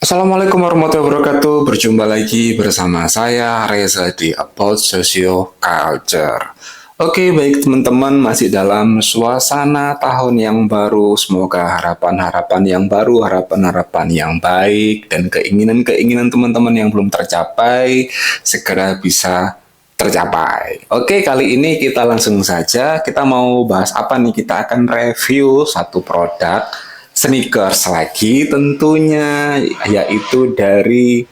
Assalamualaikum warahmatullahi wabarakatuh. Berjumpa lagi bersama saya Reza di About Socio Culture. Oke, baik teman-teman, masih dalam suasana tahun yang baru. Semoga harapan-harapan yang baru, harapan-harapan yang baik, dan keinginan-keinginan teman-teman yang belum tercapai segera bisa tercapai. Oke, kali ini kita langsung saja. Kita mau bahas apa nih? Kita akan review satu produk sneakers lagi tentunya, yaitu dari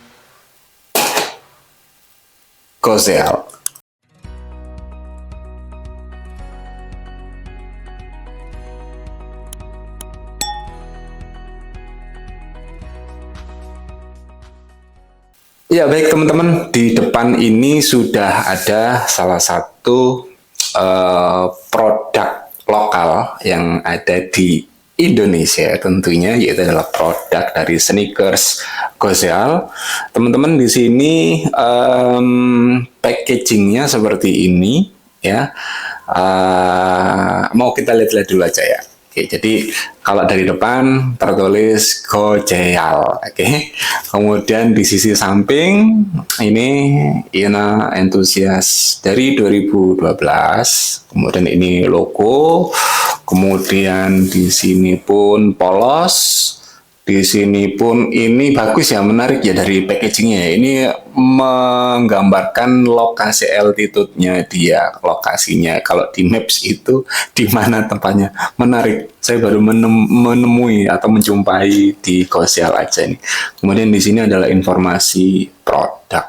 Gozel. Ya, baik teman-teman, di depan ini sudah ada salah satu produk lokal yang ada di Indonesia tentunya, yaitu adalah produk dari sneakers Gozel. Teman-teman, di sini packagingnya seperti ini ya. Mau kita lihat-lihat dulu aja ya. Oke, jadi kalau dari depan tertulis Gojeal. Oke. Kemudian di sisi samping ini Ina Enthusiast dari 2012. Kemudian ini logo. Kemudian di sini pun polos. Di sini pun ini bagus ya, menarik ya dari packagingnya. Ini menggambarkan lokasi altitude-nya dia, lokasinya. Kalau di Maps itu di mana tempatnya, menarik. Saya baru menemui atau menjumpai di Gosial aja ini. Kemudian di sini adalah informasi produk.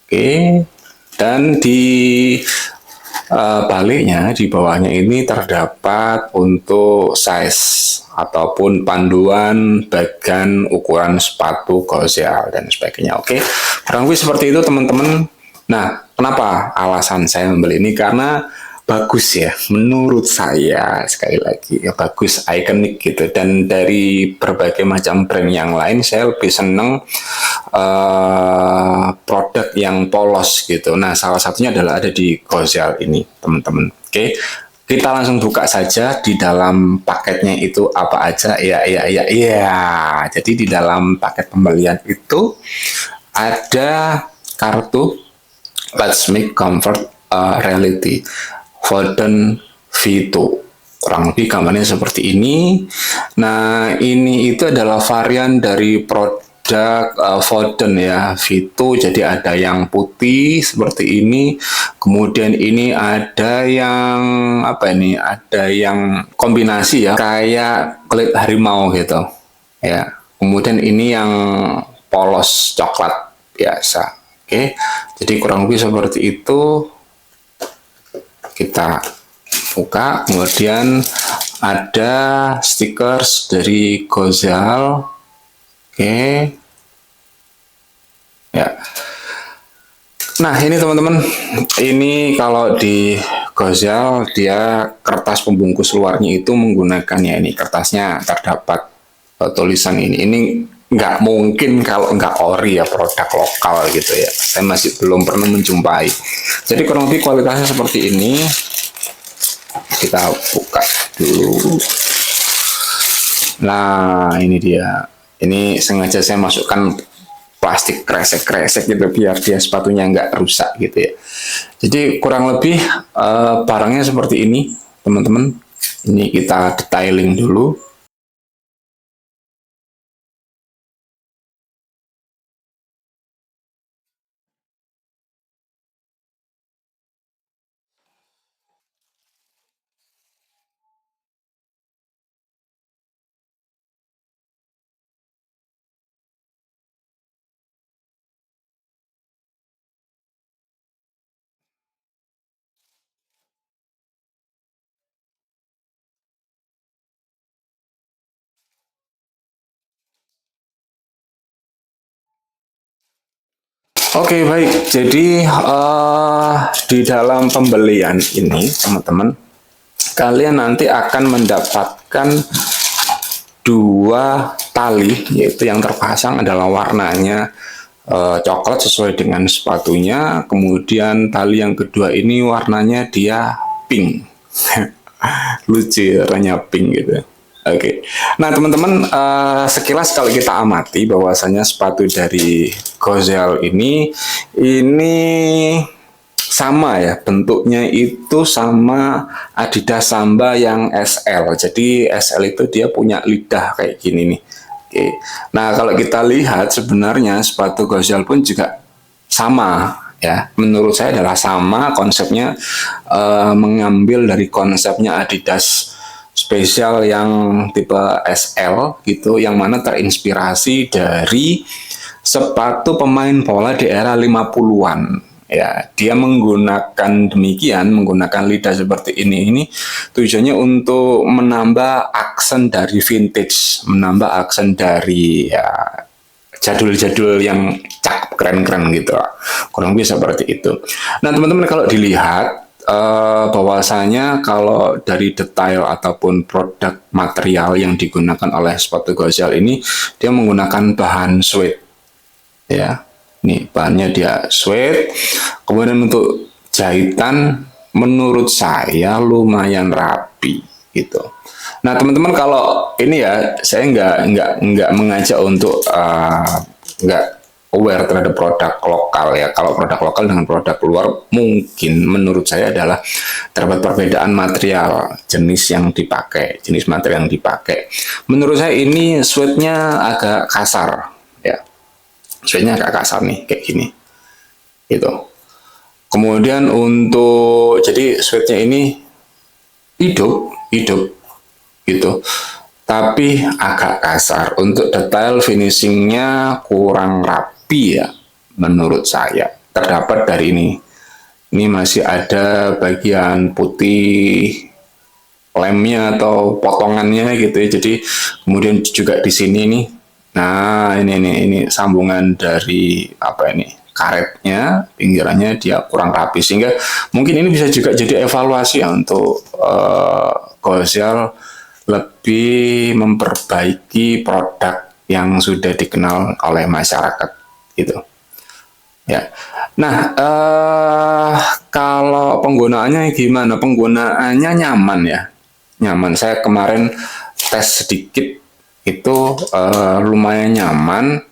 Oke. Dan di baliknya di bawahnya ini terdapat untuk size ataupun panduan bagan ukuran sepatu Gozel dan sebagainya. Oke, kurang lebih seperti itu teman-teman. Nah, kenapa alasan saya membeli ini? Karena bagus ya, menurut saya sekali lagi ya, bagus, ikonik gitu. Dan dari berbagai macam brand yang lain, saya lebih seneng produk yang polos gitu. Nah, salah satunya adalah ada di Gozel ini, teman-teman. Oke, kita langsung buka saja di dalam paketnya itu apa aja. Ya. Jadi di dalam paket pembelian itu ada kartu Let's Make Comfort Reality Foden V2. Kurang lebih gambarnya seperti ini. Nah, ini itu adalah varian dari produk Foden ya, V2. Jadi ada yang putih seperti ini. Kemudian ini ada yang apa ini? Ada yang kombinasi ya, kayak kulit harimau gitu. Ya. Kemudian ini yang polos coklat biasa. Oke. Jadi kurang lebih seperti itu. Kita buka, kemudian ada stickers dari Gozel. Oke. Ya. Nah, ini teman-teman, ini kalau di Gozel dia kertas pembungkus luarnya itu menggunakan ya ini kertasnya terdapat tulisan ini. Ini nggak mungkin kalau nggak ori ya, produk lokal gitu ya. Saya masih belum pernah menjumpai. Jadi kurang lebih kualitasnya seperti ini. Kita buka dulu. Nah, ini dia. Ini sengaja saya masukkan plastik kresek-kresek gitu biar dia sepatunya nggak rusak gitu ya. Jadi kurang lebih barangnya seperti ini, teman-teman. Ini kita detailing dulu. Oke, baik. Jadi di dalam pembelian ini, teman-teman, kalian nanti akan mendapatkan dua tali, yaitu yang terpasang adalah warnanya coklat sesuai dengan sepatunya. Kemudian tali yang kedua ini warnanya dia pink. Lucu ya, warnanya pink gitu. Oke. Nah, teman-teman, sekilas kalau kita amati bahwasanya sepatu dari Gazelle ini sama ya, bentuknya itu sama Adidas Samba yang SL. Jadi SL itu dia punya lidah kayak gini nih. Oke. Nah, kalau kita lihat sebenarnya sepatu Gazelle pun juga sama ya. Menurut saya adalah sama konsepnya, mengambil dari konsepnya Adidas spesial yang tipe SL gitu, yang mana terinspirasi dari sepatu pemain bola di era 50-an. Ya, dia menggunakan demikian, menggunakan lidah seperti ini tujuannya untuk menambah aksen dari vintage, menambah aksen dari ya jadul-jadul yang cakep keren-keren gitu, kurang lebih seperti itu. Nah, teman-teman, kalau dilihat bahwasanya kalau dari detail ataupun produk material yang digunakan oleh sepatu Gazelle ini, dia menggunakan bahan suede ya. Nih bahannya dia suede. Kemudian untuk jahitan menurut saya lumayan rapi gitu. Nah, teman-teman, kalau ini ya, saya nggak mengajak untuk nggak aware terhadap produk lokal ya. Kalau produk lokal dengan produk luar, mungkin menurut saya adalah terdapat perbedaan material, jenis material yang dipakai. Menurut saya ini suede-nya agak kasar ya. Suede-nya agak kasar nih, kayak gini gitu. Kemudian untuk jadi suede-nya ini hidup gitu, tapi agak kasar. Untuk detail finishingnya kurang rapi ya, menurut saya. Terdapat dari ini masih ada bagian putih lemnya atau potongannya gitu ya. Jadi kemudian juga di sini nih, nah ini sambungan dari apa ini, karetnya, pinggirannya dia kurang rapi, sehingga mungkin ini bisa juga jadi evaluasi ya untuk Gazelle lebih memperbaiki produk yang sudah dikenal oleh masyarakat gitu ya. Nah, kalau penggunaannya gimana? Penggunaannya nyaman ya, nyaman. Saya kemarin tes sedikit itu lumayan nyaman.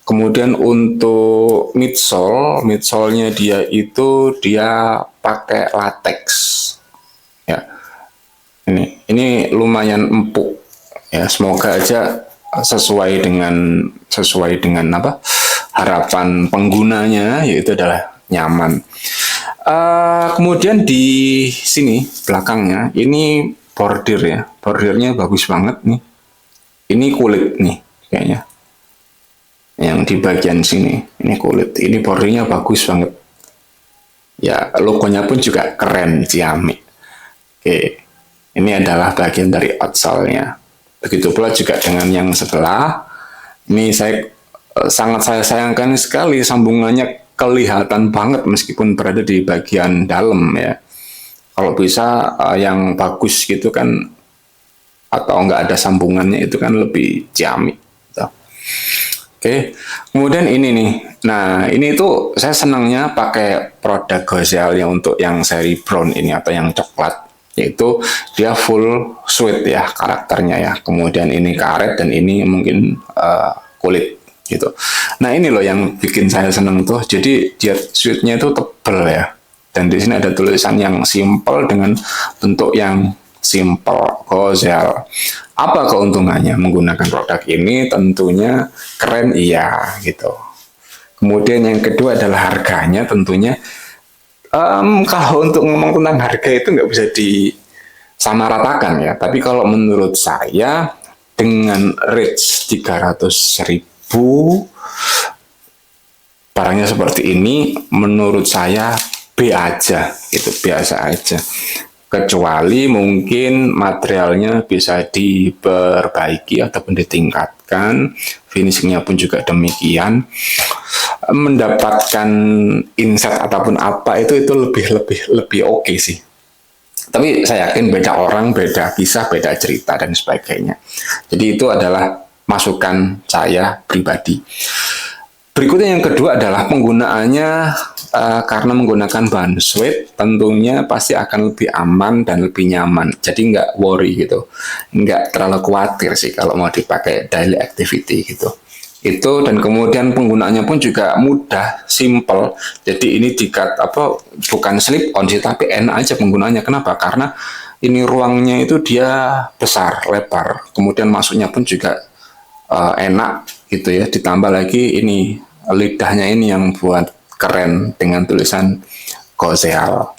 Kemudian untuk midsole-nya dia pakai latex ya. Ini lumayan empuk ya. Semoga aja sesuai dengan apa harapan penggunanya, yaitu adalah nyaman. Kemudian di sini belakangnya ini bordirnya bagus banget nih. Ini kulit nih kayaknya. Yang di bagian sini ini kulit, ini bordirnya bagus banget ya. Logonya pun juga keren, ciamik. Oke, ini adalah bagian dari outsole-nya. Begitu pula juga dengan yang sebelah. Ini sangat saya sayangkan sekali, sambungannya kelihatan banget meskipun berada di bagian dalam ya. Kalau bisa yang bagus gitu kan, atau nggak ada sambungannya, itu kan lebih ciamik gitu. Oke, kemudian ini nih. Nah, ini tuh saya senangnya pakai produk Gazelle yang untuk yang seri brown ini atau yang coklat, yaitu dia full suede ya karakternya ya. Kemudian ini karet dan ini mungkin kulit gitu. Nah, ini loh yang bikin saya senang tuh. Jadi dia suede-nya itu tebal ya. Dan di sini ada tulisan yang simple dengan bentuk yang simple, Gazelle. Apa keuntungannya menggunakan produk ini? Tentunya keren iya gitu. Kemudian yang kedua adalah harganya tentunya. Kalau untuk ngomong tentang harga itu nggak bisa disamaratakan ya. Tapi kalau menurut saya dengan range 300.000 barangnya seperti ini, menurut saya B aja, itu biasa aja. Kecuali mungkin materialnya bisa diperbaiki ataupun ditingkatkan, finishingnya pun juga demikian, mendapatkan inset ataupun apa itu lebih oke sih. Tapi saya yakin beda orang, beda kisah, beda cerita dan sebagainya. Jadi itu adalah masukan saya pribadi. Berikutnya yang kedua adalah penggunaannya karena menggunakan bahan suede tentunya pasti akan lebih aman dan lebih nyaman. Jadi nggak worry gitu, nggak terlalu khawatir sih kalau mau dipakai daily activity gitu. Itu dan kemudian penggunaannya pun juga mudah, simple. Jadi ini bukan slip on sih, tapi enak aja penggunaannya. Kenapa? Karena ini ruangnya itu dia besar, lebar. Kemudian masuknya pun juga enak gitu ya. Ditambah lagi ini lidahnya ini yang buat keren dengan tulisan Gozel.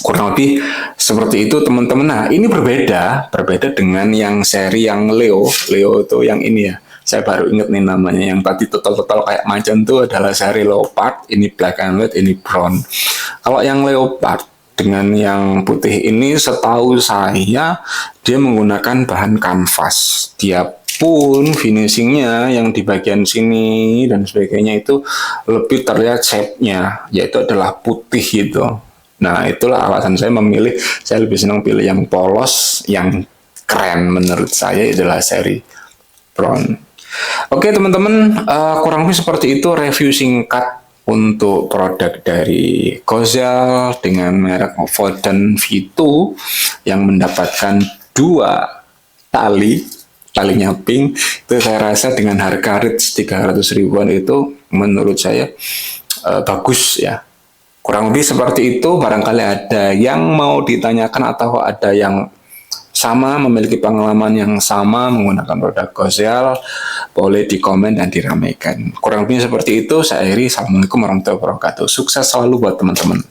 Kurang lebih seperti itu teman-teman. Nah ini berbeda dengan yang seri yang Leo itu yang ini ya. Saya baru ingat nih namanya, yang tadi total kayak macan itu adalah seri Leopard, ini black and white, ini brown. Kalau yang Leopard dengan yang putih ini setahu saya dia menggunakan bahan kanvas. Dia pun finishingnya yang di bagian sini dan sebagainya itu lebih terlihat shape-nya, yaitu adalah putih gitu. Nah itulah alasan saya lebih senang pilih yang polos, yang keren menurut saya adalah seri brown. Oke teman-teman, kurang lebih seperti itu review singkat untuk produk dari Gozel dengan merek Foden V2 yang mendapatkan 2 talinya pink. Itu saya rasa dengan harga rate 300 ribuan itu menurut saya bagus ya. Kurang lebih seperti itu. Barangkali ada yang mau ditanyakan atau ada yang memiliki pengalaman yang sama menggunakan produk Gozel, boleh dikomen dan diramaikan. Kurang lebih seperti itu. Saya akhiri. Assalamualaikum warahmatullahi wabarakatuh. Sukses selalu buat teman-teman.